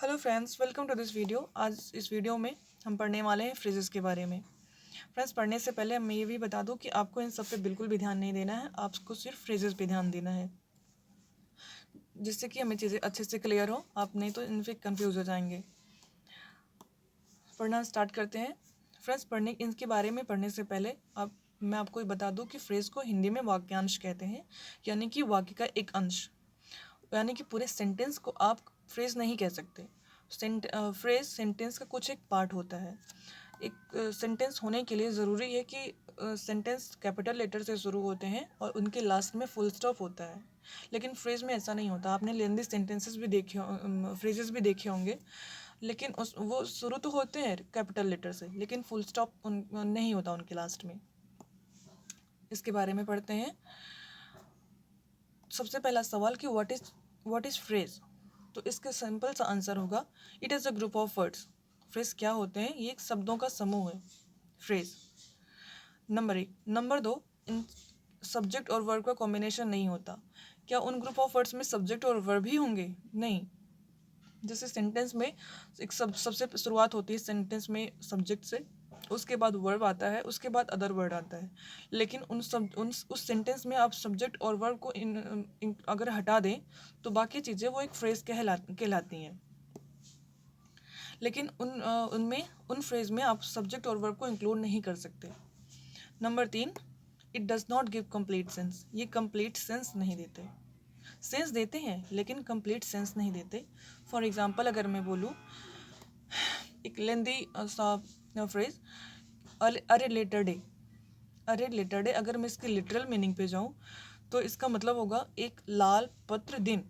Hello friends, welcome to this video. आज इस video में हम पढ़ने वाले हैं फ्रेजेस के बारे में। फ्रेंड्स, पढ़ने से पहले मैं ये भी बता दूं कि आपको इन सब पे बिल्कुल भी ध्यान नहीं देना है, आपको सिर्फ फ्रेजेस पे ध्यान देना है, जिससे कि हमें चीज़ें अच्छे से क्लियर हो। आप नहीं तो इनसे कंफ्यूज हो जाएंगे। पढ़ना स्टार्ट करते हैं। फ्रेंड्स, इनके बारे में पढ़ने से पहले मैं आपको ये बता दूँ कि फ्रेज को हिंदी में वाक्यांश कहते हैं, यानी कि वाक्य का एक अंश, यानी कि पूरे सेंटेंस को आप फ्रेज नहीं कह सकते। फ्रेज सेंटेंस का कुछ एक पार्ट होता है। एक सेंटेंस होने के लिए ज़रूरी है कि सेंटेंस कैपिटल लेटर से शुरू होते हैं और उनके लास्ट में फुल स्टॉप होता है। लेकिन फ्रेज में ऐसा नहीं होता। आपने लेंदी सेंटेंसेस भी देखे फ्रेजेस भी देखे होंगे, लेकिन वो शुरू तो होते हैं कैपिटल लेटर से, लेकिन फुल स्टॉप नहीं होता उनके लास्ट में। इसके बारे में पढ़ते हैं। सबसे पहला सवाल कि व्हाट इज फ्रेज। तो इसका सिंपल सा आंसर होगा, it is a group of words. Phrase क्या होते हैं? ये एक शब्दों का समूह है, फ्रेज। नंबर 1। नंबर 2, इन सब्जेक्ट और वर्ब का कॉम्बिनेशन नहीं होता। क्या उन ग्रुप ऑफ वर्ड्स में सब्जेक्ट और वर्ब ही होंगे? नहीं। जैसे सेंटेंस में एक सबसे शुरुआत होती है सेंटेंस में सब्जेक्ट से, उसके बाद वर्ब आता है, उसके बाद अदर वर्ड आता है। लेकिन उस सेंटेंस में आप सब्जेक्ट और वर्ब को अगर हटा दें तो बाकी चीज़ें वो एक फ्रेज कहलाती हैं। लेकिन उनमें उन फ्रेज में आप सब्जेक्ट और वर्ब को इंक्लूड नहीं कर सकते। Number 3, it does not give complete sense. ये कंप्लीट सेंस नहीं देते। सेंस देते हैं लेकिन कंप्लीट सेंस नहीं देते। फॉर एग्जाम्पल, अगर मैं बोलूँ एक लेंदी फ्रेज, अरे लेटर डे। अरे लेटर डे, अगर मैं इसकी लिटरल मीनिंग पे जाऊँ तो इसका मतलब होगा एक लाल पत्र दिन।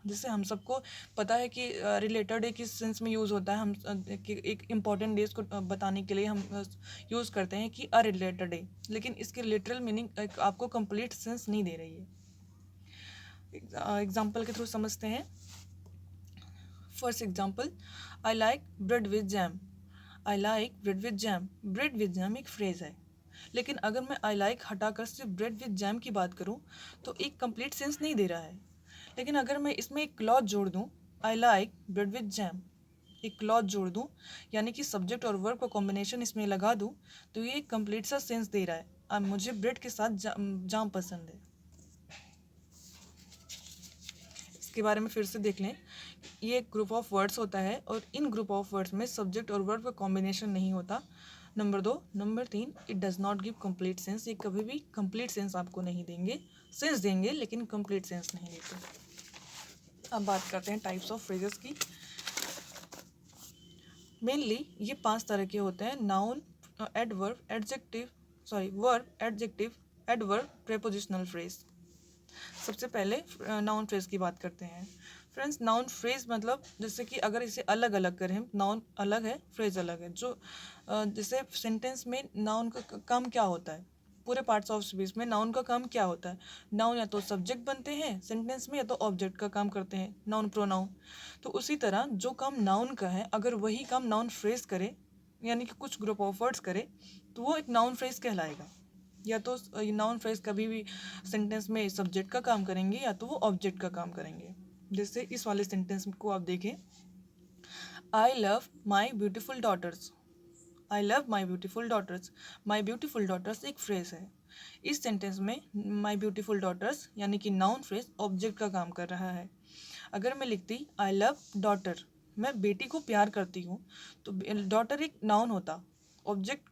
जिससे हम सबको पता है कि रिलेटेड डे किस सेंस में यूज़ होता है। हम एक इम्पॉर्टेंट डेज को बताने के लिए हम यूज़ करते हैं कि अ रिलेटेड डे, लेकिन इसकी लिटरल मीनिंग आपको कंप्लीट सेंस नहीं दे रही है। एग्जाम्पल के थ्रू समझते हैं। First example, I like bread with jam. I like bread with jam. Bread with jam एक फ्रेज है, लेकिन अगर मैं आई लाइक हटाकर सिर्फ ब्रेड विद जैम की बात करूँ तो एक कंप्लीट सेंस नहीं दे रहा है। लेकिन अगर मैं इसमें एक क्लॉज जोड़ दूँ, I like bread with jam, एक क्लॉज जोड़ दूँ, यानी कि सब्जेक्ट और वर्ब का कॉम्बिनेशन इसमें लगा दूँ, तो ये एक कंप्लीट सा सेंस दे रहा है, अब मुझे ब्रेड के साथ जाम पसंद है। इसके बारे में फिर से देख लें। ये एक ग्रुप ऑफ वर्ड्स होता है और इन ग्रुप ऑफ वर्ड्स में सब्जेक्ट और वर्ब का कॉम्बिनेशन नहीं होता। Number 2। Number 3, it does not give complete sense. ये कभी भी कंप्लीट सेंस आपको नहीं देंगे। सेंस देंगे लेकिन कंप्लीट सेंस नहीं देते। अब बात करते हैं टाइप्स ऑफ फ्रेजेस की। मेनली ये 5 तरह के होते हैं: noun, adverb, adjective, verb, adjective, adverb, prepositional phrase. सबसे पहले नाउन फ्रेज की बात करते हैं। फ्रेंड्स, नाउन फ्रेज मतलब जैसे कि अगर इसे अलग अलग करें, नाउन अलग है, फ्रेज अलग है। जो जैसे सेंटेंस में नाउन का काम क्या होता है, पूरे पार्ट्स ऑफ स्पीच में नाउन का काम क्या होता है? नाउन या तो सब्जेक्ट बनते हैं सेंटेंस में, या तो ऑब्जेक्ट का काम करते हैं, नाउन प्रोनाउन। तो उसी तरह जो काम नाउन का है, अगर वही काम नाउन फ्रेज करे, यानी कि कुछ ग्रुप ऑफ वर्ड्स करे, तो वो एक नाउन फ्रेज कहलाएगा। या तो नाउन फ्रेज कभी भी सेंटेंस में सब्जेक्ट का काम करेंगे या तो वो ऑब्जेक्ट का काम करेंगे। जैसे इस वाले सेंटेंस को आप देखें, I love my beautiful daughters. I love my beautiful daughters. My beautiful daughters एक फ्रेज है। इस सेंटेंस में माई ब्यूटिफुल डॉटर्स यानी कि नाउन फ्रेज ऑब्जेक्ट का काम कर रहा है। अगर मैं लिखती आई लव डॉटर, मैं बेटी को प्यार करती हूँ, तो डॉटर एक नाउन होता। ऑब्जेक्ट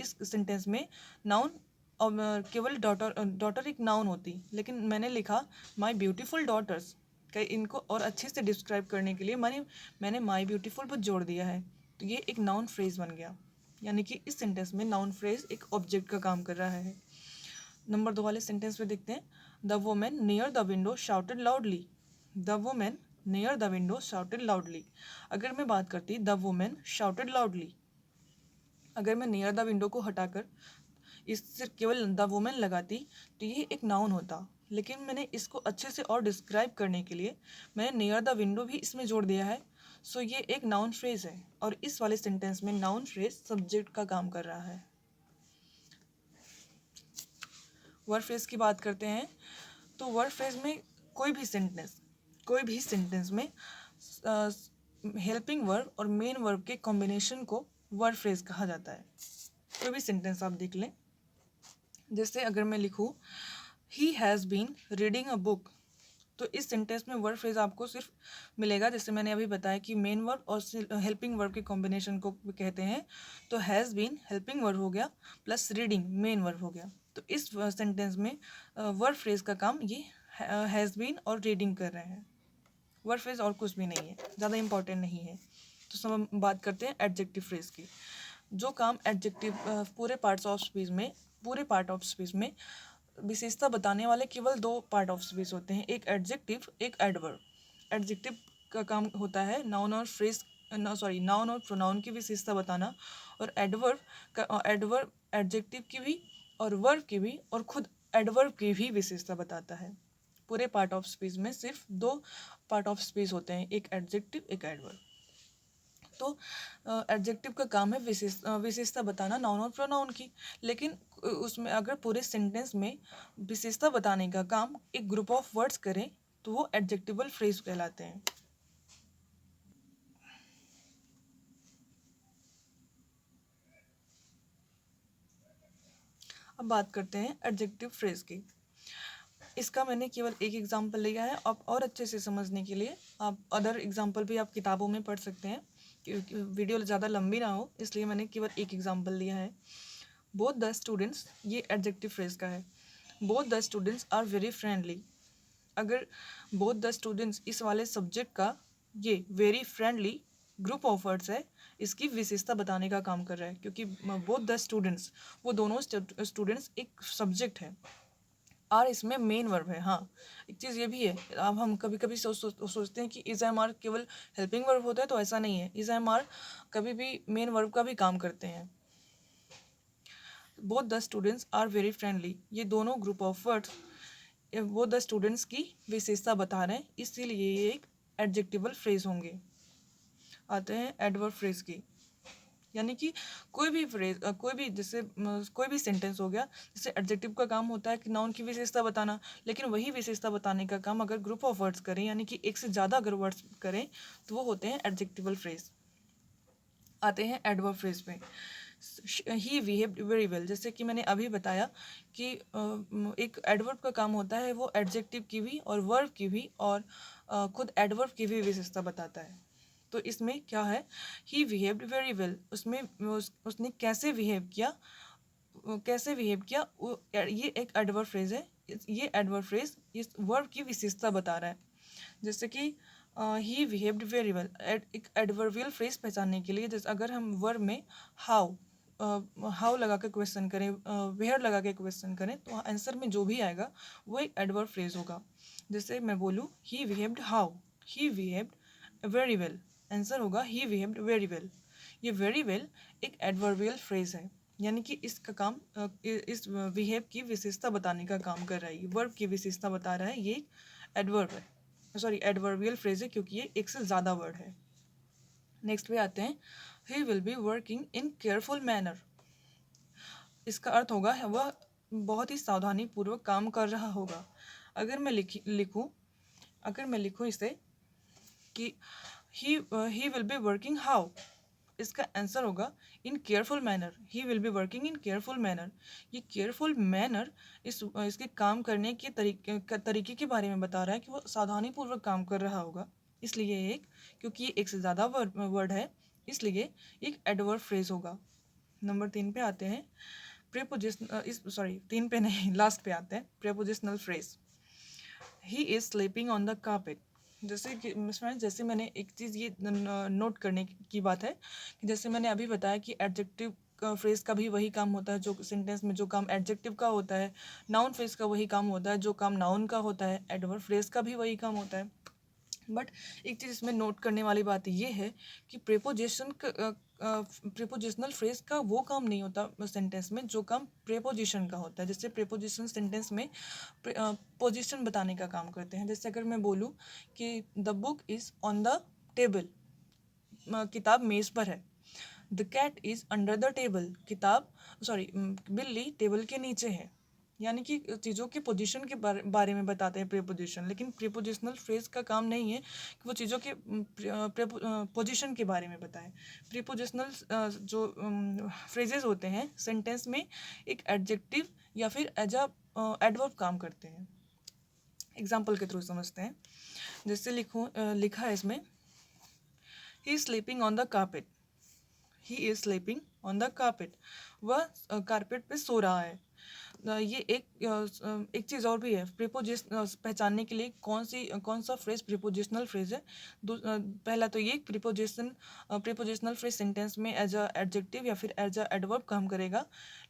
इस सेंटेंस में नाउन केवल डॉटर एक नाउन होती, लेकिन मैंने लिखा माई ब्यूटीफुल डॉटर्स। इनको और अच्छे से डिस्क्राइब करने के लिए मैंने माई ब्यूटीफुल पर जोड़ दिया है, तो ये एक नाउन फ्रेज बन गया। यानी कि इस सेंटेंस में नाउन फ्रेज एक ऑब्जेक्ट का काम कर रहा है। नंबर 2 वाले सेंटेंस में देखते हैं, the women near the window shouted loudly. The women near the window shouted loudly. अगर मैं बात करती द वुमेन शाउटेड लाउडली, अगर मैं नियर द विंडो को हटाकर इससे केवल द वुमेन लगाती तो ये एक नाउन होता। लेकिन मैंने इसको अच्छे से और डिस्क्राइब करने के लिए मैंने नियर द विंडो भी इसमें जोड़ दिया है। सो ये एक नाउन फ्रेज है और इस वाले सेंटेंस में नाउन फ्रेज सब्जेक्ट का काम कर रहा है। वर्ड फ्रेज की बात करते हैं। तो वर्ड फ्रेज में कोई भी सेंटेंस में हेल्पिंग वर्ब और मेन वर्ब के कॉम्बिनेशन को वर्ब फ्रेज कहा जाता है। कोई भी सेंटेंस आप देख लें, जैसे अगर मैं लिखूँ he has been reading a book, तो इस सेंटेंस में वर्ब फ्रेज आपको सिर्फ मिलेगा, जैसे मैंने अभी बताया कि मेन वर्ब और हेल्पिंग वर्ब के कॉम्बिनेशन को कहते हैं। तो हैज़ बीन हेल्पिंग वर्ब हो गया प्लस रीडिंग मेन वर्ब हो गया। तो इस सेंटेंस में वर्ब फ्रेज का काम ये हैज़ बीन और रीडिंग कर रहे हैं। वर्ब फ्रेज और कुछ भी नहीं है, ज़्यादा इंपॉर्टेंट नहीं है। तो सब हम बात करते हैं एडजेक्टिव फ्रेज की। जो काम एडजेक्टिव पूरे पार्ट ऑफ स्पीच में विशेषता बताने वाले केवल दो पार्ट ऑफ स्पीच होते हैं, एक एडजेक्टिव एक एडवर्ब। एडजेक्टिव का काम होता है नाउन और प्रोनाउन की विशेषता बताना, और एडवर्ब एडजेक्टिव की भी और वर्ब की भी और खुद एडवर्ब की भी विशेषता बताता है। पूरे पार्ट ऑफ स्पीच में सिर्फ दो पार्ट ऑफ स्पीच होते हैं, एक एडजेक्टिव एक एडवर्ब। तो एडजेक्टिव का काम है विशेषता बताना नाउन और प्रोनाउन की, लेकिन उसमें अगर पूरे सेंटेंस में विशेषता बताने का काम एक ग्रुप ऑफ वर्ड्स करें तो वो एडजेक्टिवल फ्रेज कहलाते हैं। अब बात करते हैं एडजेक्टिव फ्रेज की। इसका मैंने केवल एक एग्जाम्पल लिया है, आप और अच्छे से समझने के लिए आप अदर एग्जाम्पल भी आप किताबों में पढ़ सकते हैं, क्योंकि वीडियो ज़्यादा लंबी ना हो इसलिए मैंने केवल एक एग्जाम्पल लिया है। बोथ द स्टूडेंट्स, ये एडजेक्टिव फ्रेज का है। Both the students are very friendly. अगर बोथ द स्टूडेंट्स इस वाले सब्जेक्ट का ये very friendly group of words है, इसकी विशेषता बताने का काम कर रहा है, क्योंकि बोथ द स्टूडेंट्स, वो दोनों स्टूडेंट्स एक सब्जेक्ट है। आर इसमें मेन वर्ब है। हाँ, एक चीज़ ये भी है, अब हम कभी कभी सोचते हैं कि इज एम आर केवल हेल्पिंग वर्ब होता है, तो ऐसा नहीं है। इज एम आर कभी भी मेन वर्ब का भी काम करते हैं। Both the students are very friendly, ये दोनों ग्रुप ऑफ वर्ड्स वो द स्टूडेंट्स की विशेषता बता रहे हैं, इसीलिए ये एक एडजेक्टिवल फ्रेज होंगे। आते हैं एडवर्ब फ्रेज की, यानी कि कोई भी फ्रेज कोई भी जैसे कोई भी सेंटेंस हो गया, जैसे एडजेक्टिव का काम होता है कि नाउन की विशेषता बताना, लेकिन वही विशेषता बताने का काम अगर ग्रुप ऑफ वर्ड्स करें, यानी कि एक से ज़्यादा अगर वर्ड्स करें तो वो होते हैं एडजेक्टिवल फ्रेज। आते हैं एडवर्ब फ्रेज में। ही बिहेव्ड वेरी वेल, जैसे कि मैंने अभी बताया कि एक एडवर्ब का काम होता है वो एडजेक्टिव की भी और वर्ब की भी और खुद एडवर्ब की भी विशेषता बताता है। तो इसमें क्या है, ही बिहेव्ड वेरी वेल, उसमें उसने कैसे बिहेव किया, ये एक एडवर्ब फ्रेज है। ये एडवर्ब फ्रेज इस वर्ब की विशेषता बता रहा है। जैसे कि ही बिहेव्ड वेरी वेल, एक एडवर्बियल फ्रेज पहचानने के लिए, जैसे अगर हम वर्ब में हाउ लगा के क्वेश्चन करें, वेयर लगा के क्वेश्चन करें, तो आंसर में जो भी आएगा वो एक एडवर्ब फ्रेज होगा। जैसे मैं बोलूँ he behaved how, he behaved very well, answer होगा ही बिहेव्ड वेरी वेल। ये वेरी वेल एक एडवर्बियल फ्रेज है, यानी कि इसका काम इस बिहेव की विशेषता बताने का काम कर रहा है। वर्ब की विशेषता बता रहा है, ये एडवर्ब है, एडवर्बियल फ्रेज है, क्योंकि ये एक से ज़्यादा वर्ड है। नेक्स्ट पे आते हैं, ही will be working in careful manner. इसका अर्थ होगा वह बहुत ही सावधानी पूर्वक काम कर रहा होगा। अगर मैं लिखूँ इसे कि he will be working how, इसका आंसर होगा in careful manner. He will be working in careful manner. ये केयरफुल मैनर इसके काम करने के तरीके के बारे में बता रहा है कि वो सावधानी पूर्वक काम कर रहा होगा, इसलिए क्योंकि ये एक से ज़्यादा वर्ड है, इसलिए एक एडवर्ब फ्रेज होगा। नंबर 3 पे आते हैं, तीन पे नहीं, लास्ट पे आते हैं, prepositional phrase. He is sleeping on the carpet. जैसे मैंने एक चीज़ ये नोट करने की बात है कि जैसे मैंने अभी बताया कि एडजेक्टिव फ्रेज का भी वही काम होता है जो सेंटेंस में जो काम एडजेक्टिव का होता है, नाउन फ्रेज का वही काम होता है जो काम नाउन का होता है, एडवर्ब फ्रेज का भी वही काम होता है। बट एक चीज़ इसमें नोट करने वाली बात ये है कि प्रेपोजिशनल फ्रेज का वो काम नहीं होता सेंटेंस में जो काम प्रेपोजिशन का होता है। जैसे प्रेपोजिशन सेंटेंस में पोजीशन बताने का काम करते हैं। जैसे अगर मैं बोलूँ कि the book is on the table, किताब मेज़ पर है। The cat is under the table, बिल्ली टेबल के नीचे है। यानी कि चीज़ों के पोजीशन के बारे में बताते हैं प्रीपोजिशन। लेकिन प्रीपोजिशनल फ्रेज का काम नहीं है कि वो चीज़ों के पोजीशन के बारे में बताएं। प्रीपोजिशनल जो फ्रेजेस होते हैं सेंटेंस में एक एडजेक्टिव या फिर एज अ एडवर्ब काम करते हैं। एग्जाम्पल के थ्रू समझते हैं। जैसे लिखा है इसमें, he is sleeping on the carpet. He is sleeping on the carpet. वह कारपेट पे सो रहा है। ये एक चीज़ और भी है प्रीपोजिशन पहचानने के लिए कौन सा फ्रेज प्रीपोजिशनल फ्रेज है। पहला तो ये प्रीपोजिशनल फ्रेज सेंटेंस में एज अ एडजेक्टिव या फिर एज अ एडवर्ब काम करेगा।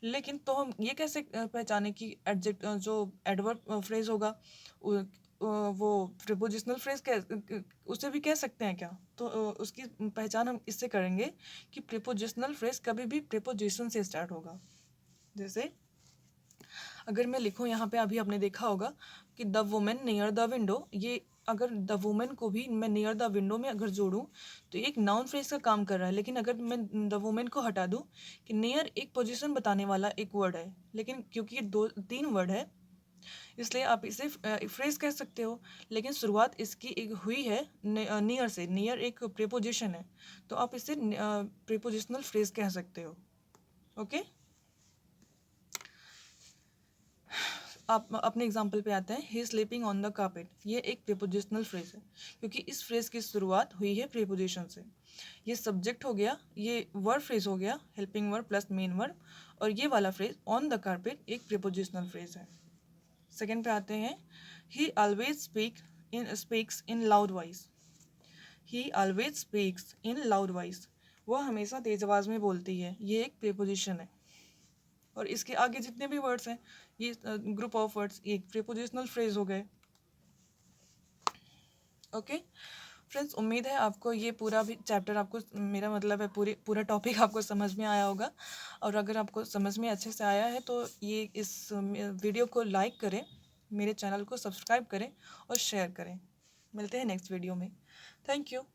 लेकिन तो हम ये कैसे पहचाने कि जो एडवर्ब फ्रेज होगा वो प्रीपोजिशनल फ्रेज उसे भी कह सकते हैं क्या? तो उसकी पहचान हम इससे करेंगे कि प्रीपोजिशनल फ्रेज कभी भी प्रीपोजिशन से स्टार्ट होगा। जैसे अगर मैं लिखूँ यहाँ पे, अभी आपने देखा होगा कि the women near the window, ये अगर द वुमेन को भी मैं नियर द विंडो में अगर जोड़ूँ तो एक नाउन फ्रेज का काम कर रहा है। लेकिन अगर मैं द वुमेन को हटा दूँ कि नियर एक पोजीशन बताने वाला एक वर्ड है, लेकिन क्योंकि ये 3 वर्ड है इसलिए आप इसे फ्रेज कह सकते हो। लेकिन शुरुआत इसकी एक हुई है नियर से। नियर एक प्रीपोजिशन है तो आप इसे प्रीपोजिशनल फ्रेज कह सकते हो। ओके, आप अपने एग्जाम्पल पे आते हैं। He is sleeping on the carpet. ये एक प्रीपोजिशनल फ्रेज है क्योंकि इस फ्रेज की शुरुआत हुई है प्रीपोजिशन से। ये सब्जेक्ट हो गया, ये वर्ब फ्रेज हो गया, helping verb plus main verb. और ये वाला फ्रेज ऑन द कारपेट एक प्रीपोजिशनल फ्रेज है। सेकेंड पे आते हैं, ही always speaks in loud voice. He always speaks in loud voice. वह हमेशा तेज आवाज़ में बोलती है। ये एक प्रीपोजिशन है। और इसके आगे जितने भी वर्ड्स हैं ये ग्रुप ऑफ वर्ड्स एक प्रीपोजिशनल फ्रेज हो गए। ओके फ्रेंड्स, उम्मीद है आपको ये पूरा भी चैप्टर आपको, मेरा मतलब है पूरा टॉपिक आपको समझ में आया होगा। और अगर आपको समझ में अच्छे से आया है तो ये इस वीडियो को लाइक करें, मेरे चैनल को सब्सक्राइब करें और शेयर करें। मिलते हैं नेक्स्ट वीडियो में। Thank you.